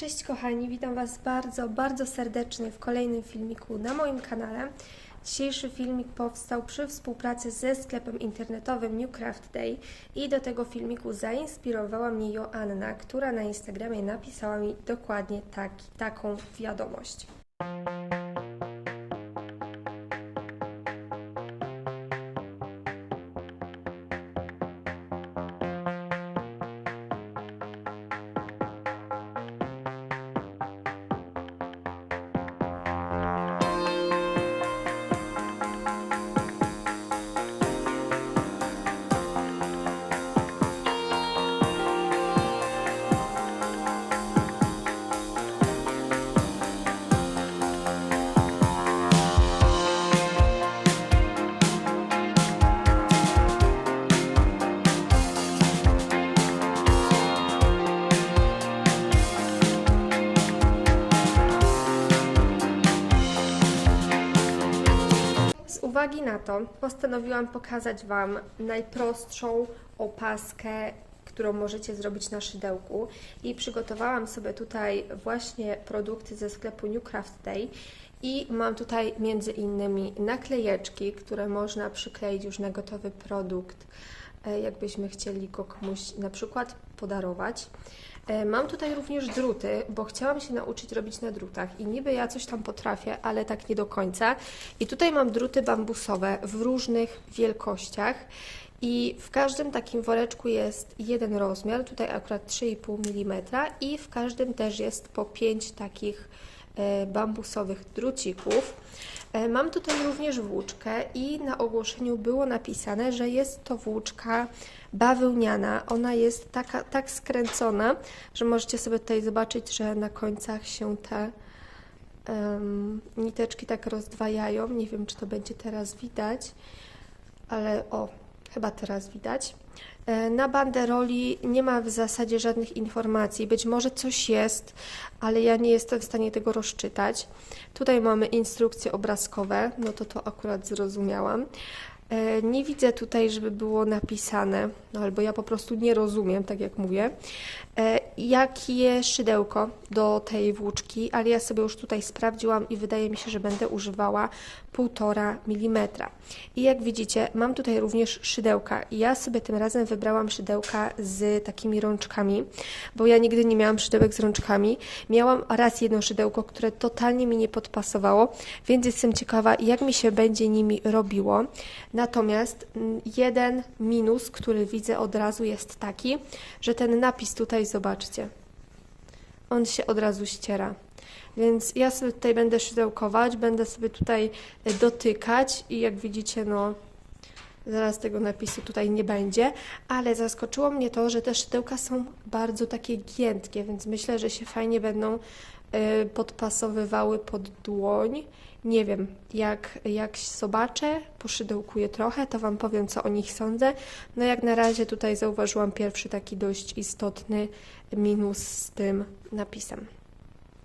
Cześć kochani, witam Was bardzo serdecznie w kolejnym filmiku na moim kanale. Dzisiejszy filmik powstał przy współpracy ze sklepem internetowym New Craft Day i do tego filmiku zainspirowała mnie Joanna, która na Instagramie napisała mi dokładnie taką wiadomość. Z uwagi na to postanowiłam pokazać Wam najprostszą opaskę, którą możecie zrobić na szydełku i przygotowałam sobie tutaj właśnie produkty ze sklepu New Craft Day i mam tutaj między innymi naklejeczki, które można przykleić już na gotowy produkt, jakbyśmy chcieli go komuś na przykład podarować. Mam tutaj również druty, bo chciałam się nauczyć robić na drutach i niby ja coś tam potrafię, ale tak nie do końca. I tutaj mam druty bambusowe w różnych wielkościach i w każdym takim woreczku jest jeden rozmiar, tutaj akurat 3,5 mm i w każdym też jest po 5 takich bambusowych drucików. Mam tutaj również włóczkę i na ogłoszeniu było napisane, że jest to włóczka bawełniana. Ona jest tak skręcona, że możecie sobie tutaj zobaczyć, że na końcach się te niteczki tak rozdwajają. Nie wiem, czy to będzie teraz widać, ale o, chyba teraz widać. Na banderoli nie ma w zasadzie żadnych informacji. Być może coś jest, ale ja nie jestem w stanie tego rozczytać. Tutaj mamy instrukcje obrazkowe, no to akurat zrozumiałam. Nie widzę tutaj, żeby było napisane, no albo ja po prostu nie rozumiem, tak jak mówię, jakie szydełko do tej włóczki, ale ja sobie już tutaj sprawdziłam i wydaje mi się, że będę używała 1,5 mm. I jak widzicie, mam tutaj również szydełka. Ja sobie tym razem wybrałam szydełka z takimi rączkami, bo ja nigdy nie miałam szydełek z rączkami. Miałam raz jedno szydełko, które totalnie mi nie podpasowało, więc jestem ciekawa, jak mi się będzie nimi robiło. Natomiast jeden minus, który widzę od razu, jest taki, że ten napis tutaj, zobaczcie, on się od razu ściera. Więc ja sobie tutaj będę szydełkować, będę sobie tutaj dotykać i jak widzicie, no zaraz tego napisu tutaj nie będzie, ale zaskoczyło mnie to, że te szydełka są bardzo takie giętkie, więc myślę, że się fajnie będą podpasowywały pod dłoń. Nie wiem, jak zobaczę, poszydełkuję trochę, to Wam powiem, co o nich sądzę. No jak na razie tutaj zauważyłam pierwszy taki dość istotny minus z tym napisem.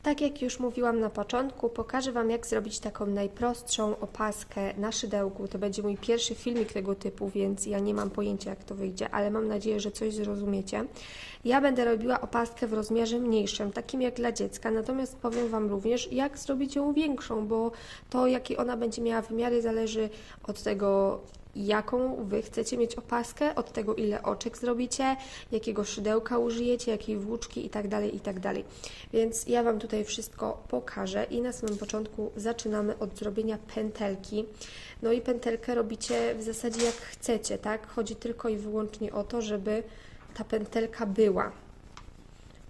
Tak jak już mówiłam na początku, pokażę Wam, jak zrobić taką najprostszą opaskę na szydełku. To będzie mój pierwszy filmik tego typu, więc ja nie mam pojęcia, jak to wyjdzie, ale mam nadzieję, że coś zrozumiecie. Ja będę robiła opaskę w rozmiarze mniejszym, takim jak dla dziecka, natomiast powiem Wam również, jak zrobić ją większą, bo to, jakie ona będzie miała wymiary, zależy od tego, jaką Wy chcecie mieć opaskę, od tego, ile oczek zrobicie, jakiego szydełka użyjecie, jakiej włóczki itd., itd. Więc ja Wam tutaj wszystko pokażę i na samym początku zaczynamy od zrobienia pętelki. No i pętelkę robicie w zasadzie jak chcecie, tak? Chodzi tylko i wyłącznie o to, żeby ta pętelka była.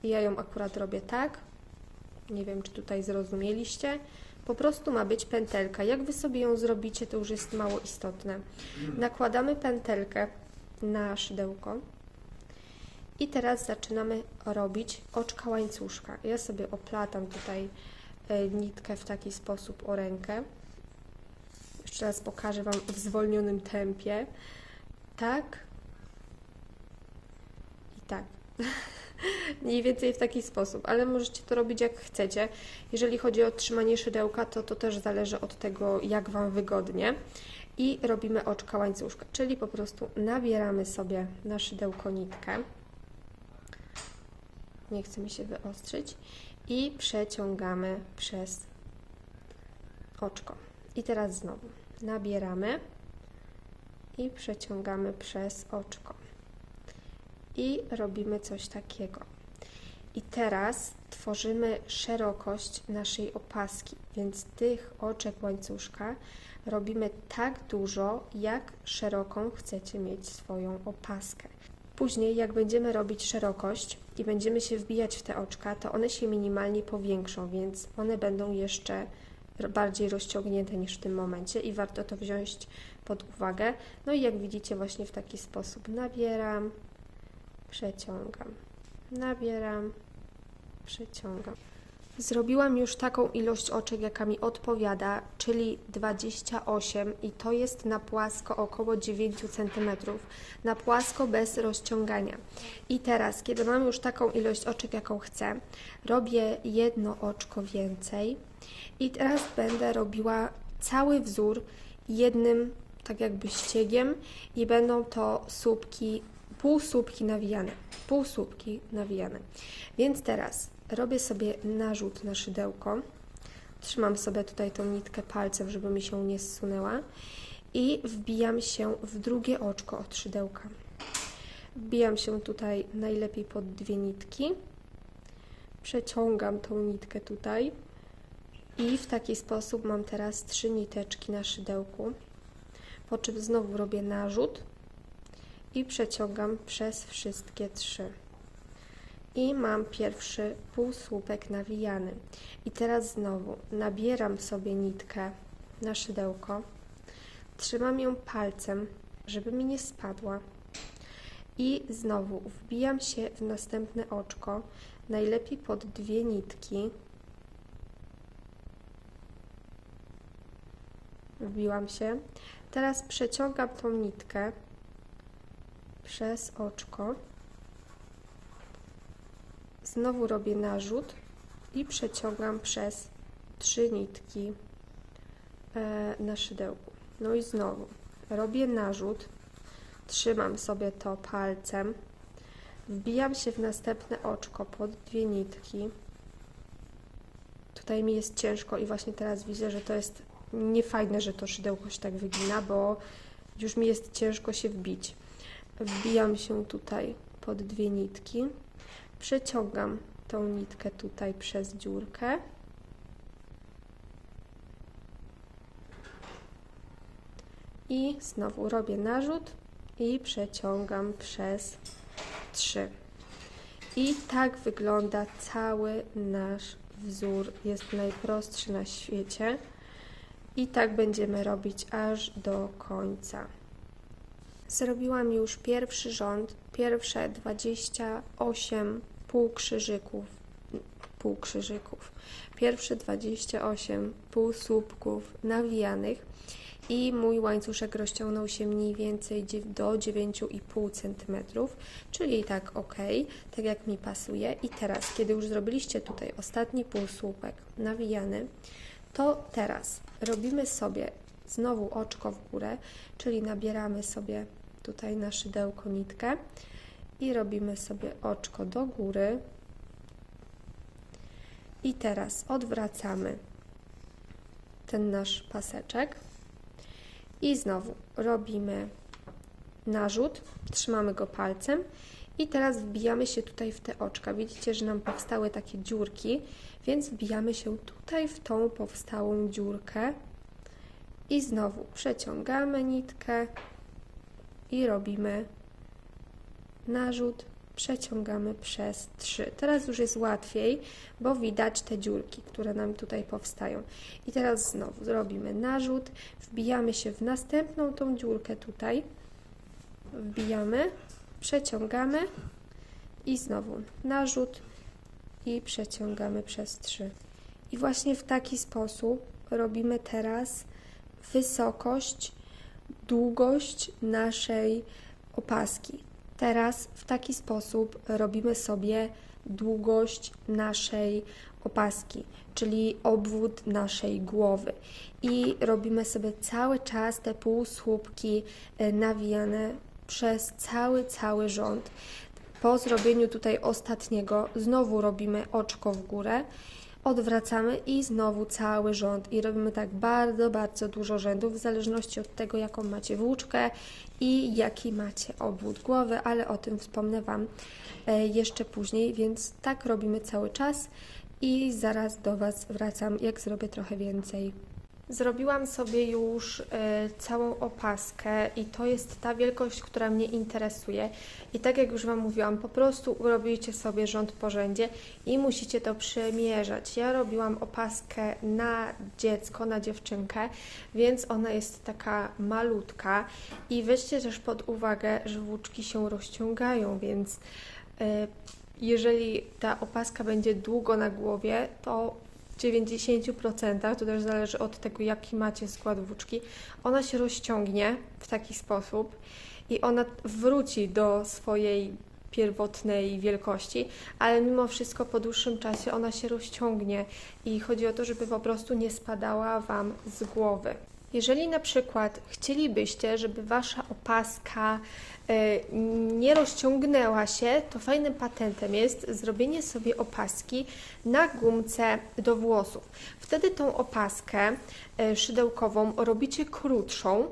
I ja ją akurat robię tak. Nie wiem, czy tutaj zrozumieliście. Po prostu ma być pętelka. Jak Wy sobie ją zrobicie, to już jest mało istotne. Nakładamy pętelkę na szydełko i teraz zaczynamy robić oczka łańcuszka. Ja sobie oplatam tutaj nitkę w taki sposób o rękę. Jeszcze raz pokażę Wam w zwolnionym tempie. Tak i tak. Mniej więcej w taki sposób, ale możecie to robić jak chcecie. Jeżeli chodzi o trzymanie szydełka, to też zależy od tego, jak Wam wygodnie. I robimy oczka łańcuszka, czyli po prostu nabieramy sobie na szydełko nitkę. nie chce mi się wyostrzyć, i przeciągamy przez oczko. I teraz znowu nabieramy i przeciągamy przez oczko. I robimy coś takiego. I teraz tworzymy szerokość naszej opaski, więc tych oczek łańcuszka robimy tak dużo, jak szeroką chcecie mieć swoją opaskę. Później, jak będziemy robić szerokość i będziemy się wbijać w te oczka, to one się minimalnie powiększą, więc one będą jeszcze bardziej rozciągnięte niż w tym momencie i warto to wziąć pod uwagę. No i jak widzicie, właśnie w taki sposób nabieram, przeciągam, nabieram, przeciągam. Zrobiłam już taką ilość oczek, jaka mi odpowiada, czyli 28 i to jest na płasko około 9 cm, na płasko bez rozciągania. I teraz, kiedy mam już taką ilość oczek, jaką chcę, robię jedno oczko więcej i teraz będę robiła cały wzór jednym, tak jakby ściegiem i będą to słupki, półsłupki nawijane. Więc teraz robię sobie narzut na szydełko, trzymam sobie tutaj tą nitkę palcem, żeby mi się nie zsunęła i wbijam się w drugie oczko od szydełka. Wbijam się tutaj najlepiej pod dwie nitki, przeciągam tą nitkę tutaj i w taki sposób mam teraz 3 niteczki na szydełku, po czym znowu robię narzut i przeciągam przez wszystkie 3. I mam pierwszy półsłupek nawijany. I teraz znowu nabieram sobie nitkę na szydełko, trzymam ją palcem, żeby mi nie spadła i znowu wbijam się w następne oczko, najlepiej pod dwie nitki. Wbiłam się. Teraz przeciągam tą nitkę przez oczko. Znowu robię narzut i przeciągam przez 3 nitki na szydełku. No i znowu robię narzut, trzymam sobie to palcem, wbijam się w następne oczko pod dwie nitki. Tutaj mi jest ciężko i właśnie teraz widzę, że to jest niefajne, że to szydełko się tak wygina, bo już mi jest ciężko się wbić. Wbijam się tutaj pod dwie nitki. Przeciągam tą nitkę tutaj przez dziurkę i znowu robię narzut i przeciągam przez 3. I tak wygląda cały nasz wzór. Jest najprostszy na świecie i tak będziemy robić aż do końca. Zrobiłam już pierwszy rząd, pierwsze 28 półkrzyżyków, pierwsze 28 półsłupków nawijanych i mój łańcuszek rozciągnął się mniej więcej do 9,5 cm, czyli tak ok, tak jak mi pasuje. I teraz, kiedy już zrobiliście tutaj ostatni półsłupek nawijany, to teraz robimy sobie znowu oczko w górę, czyli nabieramy sobie tutaj na szydełko nitkę i robimy sobie oczko do góry. I teraz odwracamy ten nasz paseczek i znowu robimy narzut, trzymamy go palcem i teraz wbijamy się tutaj w te oczka. Widzicie, że nam powstały takie dziurki, więc wbijamy się tutaj w tą powstałą dziurkę i znowu przeciągamy nitkę i robimy narzut, przeciągamy przez 3. Teraz już jest łatwiej, bo widać te dziurki, które nam tutaj powstają. I teraz znowu zrobimy narzut, wbijamy się w następną tą dziurkę tutaj, wbijamy, przeciągamy i znowu narzut i przeciągamy przez 3. I właśnie w taki sposób robimy teraz wysokość, długość naszej opaski. Teraz w taki sposób robimy sobie długość naszej opaski, czyli obwód naszej głowy. I robimy sobie cały czas te półsłupki nawijane przez cały rząd. Po zrobieniu tutaj ostatniego znowu robimy oczko w górę, odwracamy i znowu cały rząd. I robimy tak bardzo, bardzo dużo rzędów, w zależności od tego, jaką macie włóczkę i jaki macie obwód głowy, ale o tym wspomnę Wam jeszcze później, więc tak robimy cały czas i zaraz do Was wracam, jak zrobię trochę więcej. Zrobiłam sobie już całą opaskę i to jest ta wielkość, która mnie interesuje. I tak jak już Wam mówiłam, po prostu robicie sobie rząd po rzędzie i musicie to przemierzać. Ja robiłam opaskę na dziecko, na dziewczynkę, więc ona jest taka malutka i weźcie też pod uwagę, że włóczki się rozciągają, więc jeżeli ta opaska będzie długo na głowie, to w 90%, to też zależy od tego, jaki macie skład włóczki, ona się rozciągnie w taki sposób i ona wróci do swojej pierwotnej wielkości, ale mimo wszystko po dłuższym czasie ona się rozciągnie i chodzi o to, żeby po prostu nie spadała Wam z głowy. Jeżeli na przykład chcielibyście, żeby Wasza opaska nie rozciągnęła się, to fajnym patentem jest zrobienie sobie opaski na gumce do włosów. Wtedy tą opaskę szydełkową robicie krótszą,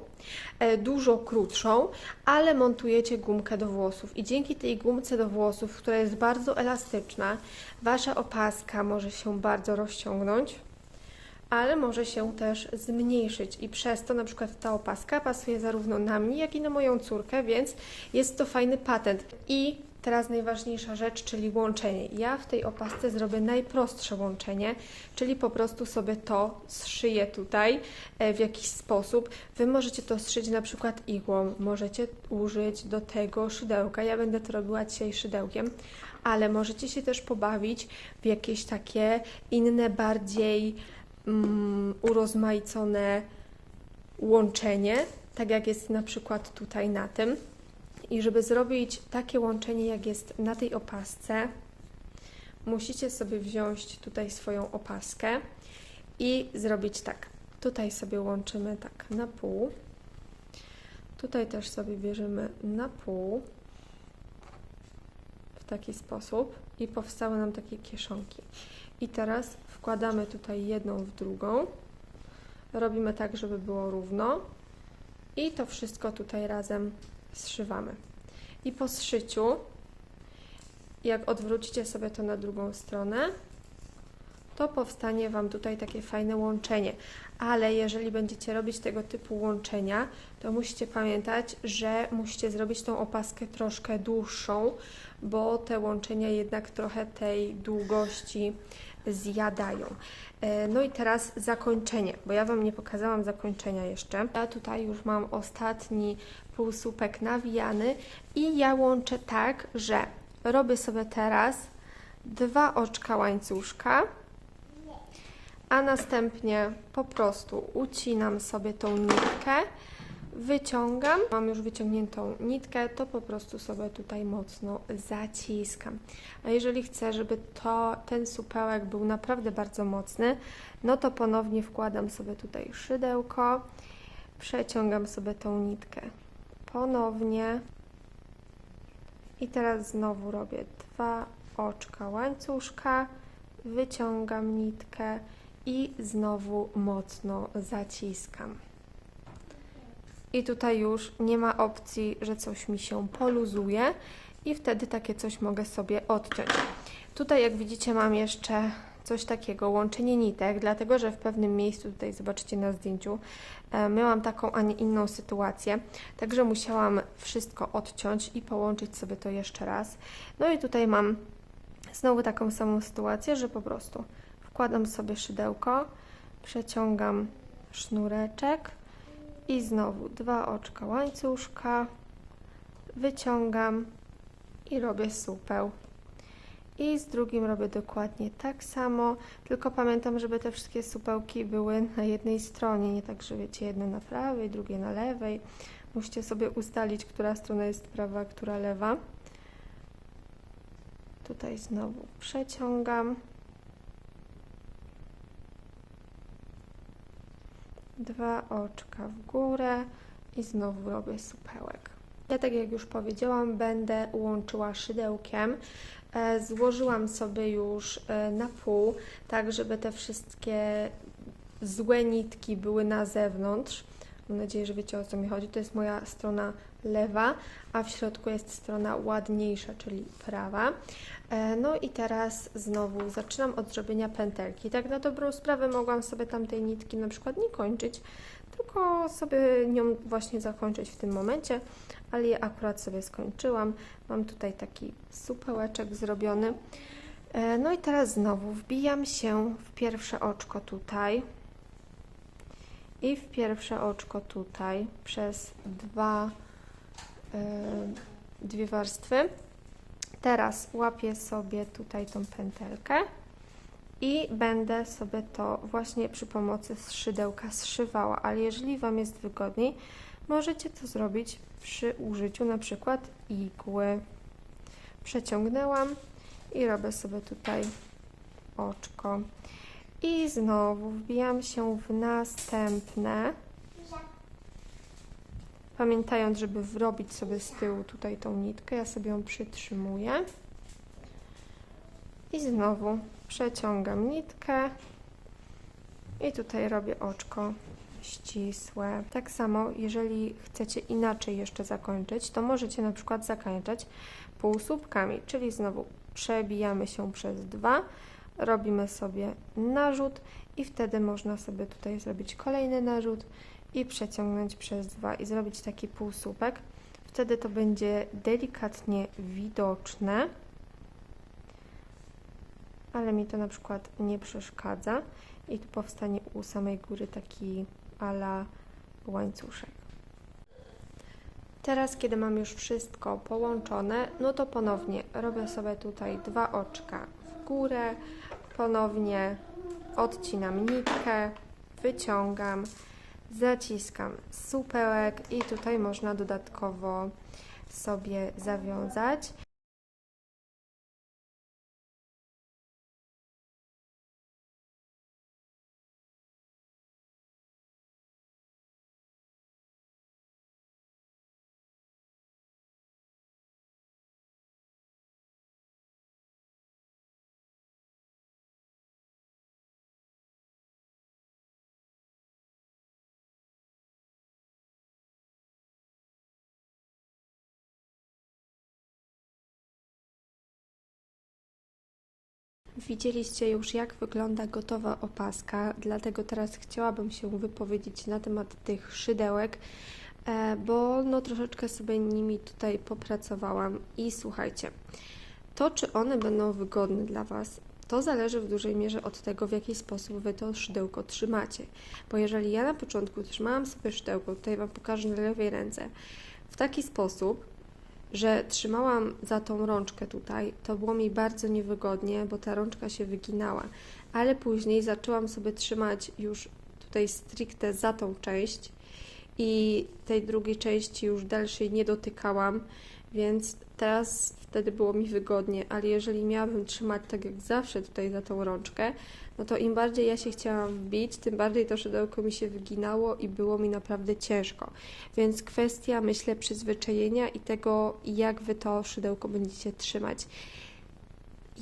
dużo krótszą, ale montujecie gumkę do włosów i dzięki tej gumce do włosów, która jest bardzo elastyczna, Wasza opaska może się bardzo rozciągnąć, ale może się też zmniejszyć i przez to na przykład ta opaska pasuje zarówno na mnie, jak i na moją córkę, więc jest to fajny patent. I teraz najważniejsza rzecz, czyli łączenie. Ja w tej opasce zrobię najprostsze łączenie, czyli po prostu sobie to zszyję tutaj w jakiś sposób. Wy możecie to zszyć na przykład igłą, możecie użyć do tego szydełka. Ja będę to robiła dzisiaj szydełkiem, ale możecie się też pobawić w jakieś takie inne, bardziej urozmaicone łączenie, tak jak jest na przykład tutaj na tym. I żeby zrobić takie łączenie, jak jest na tej opasce, musicie sobie wziąć tutaj swoją opaskę i zrobić tak. Tutaj sobie łączymy tak na pół. Tutaj też sobie bierzemy na pół w taki sposób i powstały nam takie kieszonki. I teraz wkładamy tutaj jedną w drugą, robimy tak, żeby było równo i to wszystko tutaj razem zszywamy. I po zszyciu, jak odwrócicie sobie to na drugą stronę, to powstanie Wam tutaj takie fajne łączenie. Ale jeżeli będziecie robić tego typu łączenia, to musicie pamiętać, że musicie zrobić tą opaskę troszkę dłuższą, bo te łączenia jednak trochę tej długości zjadają. No i teraz zakończenie, bo ja Wam nie pokazałam zakończenia jeszcze. Ja tutaj już mam ostatni półsłupek nawijany i ja łączę tak, że robię sobie teraz 2 oczka łańcuszka, a następnie po prostu ucinam sobie tą nitkę, wyciągam, mam już wyciągniętą nitkę, to po prostu sobie tutaj mocno zaciskam. A jeżeli chcę, żeby ten supełek był naprawdę bardzo mocny, no to ponownie wkładam sobie tutaj szydełko, przeciągam sobie tą nitkę ponownie i teraz znowu robię 2 oczka łańcuszka, wyciągam nitkę i znowu mocno zaciskam. I tutaj już nie ma opcji, że coś mi się poluzuje i wtedy takie coś mogę sobie odciąć. Tutaj jak widzicie mam jeszcze coś takiego, łączenie nitek, dlatego że w pewnym miejscu, tutaj zobaczycie na zdjęciu, miałam taką, a nie inną sytuację, także musiałam wszystko odciąć i połączyć sobie to jeszcze raz. No i tutaj mam znowu taką samą sytuację, że po prostu wkładam sobie szydełko, przeciągam sznureczek i znowu 2 oczka łańcuszka, wyciągam i robię supeł. I z drugim robię dokładnie tak samo, tylko pamiętam, żeby te wszystkie supełki były na jednej stronie, nie tak, że wiecie, jedno na prawej, drugie na lewej. Musicie sobie ustalić, która strona jest prawa, a która lewa. Tutaj znowu przeciągam. 2 oczka w górę i znowu robię supełek. Ja, tak jak już powiedziałam, będę łączyła szydełkiem. Złożyłam sobie już na pół, tak żeby te wszystkie złe nitki były na zewnątrz. Mam nadzieję, że wiecie, o co mi chodzi. To jest moja strona lewa, a w środku jest strona ładniejsza, czyli prawa. No i teraz znowu zaczynam od zrobienia pętelki. Tak na dobrą sprawę mogłam sobie tamtej nitki na przykład nie kończyć, tylko sobie nią właśnie zakończyć w tym momencie, ale ja akurat sobie skończyłam. Mam tutaj taki supełeczek zrobiony. No i teraz znowu wbijam się w pierwsze oczko tutaj i w pierwsze oczko tutaj przez dwie warstwy. Teraz łapię sobie tutaj tą pętelkę i będę sobie to właśnie przy pomocy szydełka zszywała, ale jeżeli Wam jest wygodniej, możecie to zrobić przy użyciu na przykład igły. Przeciągnęłam i robię sobie tutaj oczko. I znowu wbijam się w następne, pamiętając, żeby wrobić sobie z tyłu tutaj tą nitkę, ja sobie ją przytrzymuję. I znowu przeciągam nitkę i tutaj robię oczko ścisłe. Tak samo, jeżeli chcecie inaczej jeszcze zakończyć, to możecie na przykład zakończyć półsłupkami, czyli znowu przebijamy się przez dwa, robimy sobie narzut i wtedy można sobie tutaj zrobić kolejny narzut i przeciągnąć przez dwa i zrobić taki półsłupek. Wtedy to będzie delikatnie widoczne, ale mi to na przykład nie przeszkadza i tu powstanie u samej góry taki ala łańcuszek. Teraz, kiedy mam już wszystko połączone, no to ponownie robię sobie tutaj dwa oczka w górę, ponownie odcinam nitkę, wyciągam, zaciskam supełek i tutaj można dodatkowo sobie zawiązać. Widzieliście już, jak wygląda gotowa opaska, dlatego teraz chciałabym się wypowiedzieć na temat tych szydełek, bo no troszeczkę sobie nimi tutaj popracowałam i słuchajcie, to czy one będą wygodne dla Was, to zależy w dużej mierze od tego, w jaki sposób Wy to szydełko trzymacie, bo jeżeli ja na początku trzymałam sobie szydełko, tutaj Wam pokażę na lewej ręce, w taki sposób, że trzymałam za tą rączkę tutaj, to było mi bardzo niewygodnie, bo ta rączka się wyginała, ale później zaczęłam sobie trzymać już tutaj stricte za tą część i tej drugiej części już dalszej nie dotykałam, więc teraz wtedy było mi wygodnie, ale jeżeli miałabym trzymać tak jak zawsze tutaj za tą rączkę, no to im bardziej ja się chciałam wbić, tym bardziej to szydełko mi się wyginało i było mi naprawdę ciężko. Więc kwestia, myślę, przyzwyczajenia i tego, jak Wy to szydełko będziecie trzymać.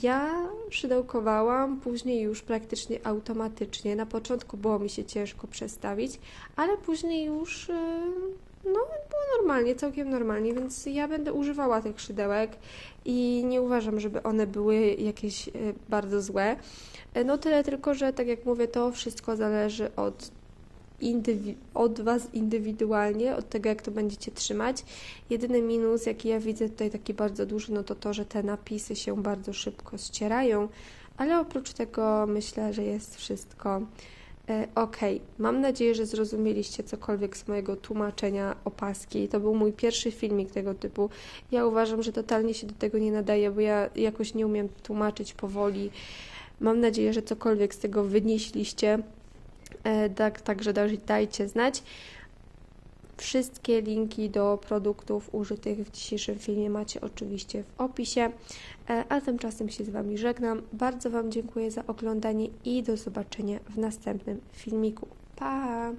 Ja szydełkowałam, później już praktycznie automatycznie. Na początku było mi się ciężko przestawić, ale później już no, było normalnie, całkiem normalnie, więc ja będę używała tych szydełek i nie uważam, żeby one były jakieś bardzo złe. No tyle tylko, że tak jak mówię, to wszystko zależy od Was indywidualnie, od tego, jak to będziecie trzymać. Jedyny minus, jaki ja widzę tutaj taki bardzo duży, no to to, że te napisy się bardzo szybko ścierają, ale oprócz tego myślę, że jest wszystko ok. Mam nadzieję, że zrozumieliście cokolwiek z mojego tłumaczenia opaski. To był mój pierwszy filmik tego typu. Ja uważam, że totalnie się do tego nie nadaje, bo ja jakoś nie umiem tłumaczyć powoli. Mam nadzieję, że cokolwiek z tego wynieśliście. Także dajcie znać. Wszystkie linki do produktów użytych w dzisiejszym filmie macie oczywiście w opisie, a tymczasem się z Wami żegnam. Bardzo Wam dziękuję za oglądanie i do zobaczenia w następnym filmiku. Pa!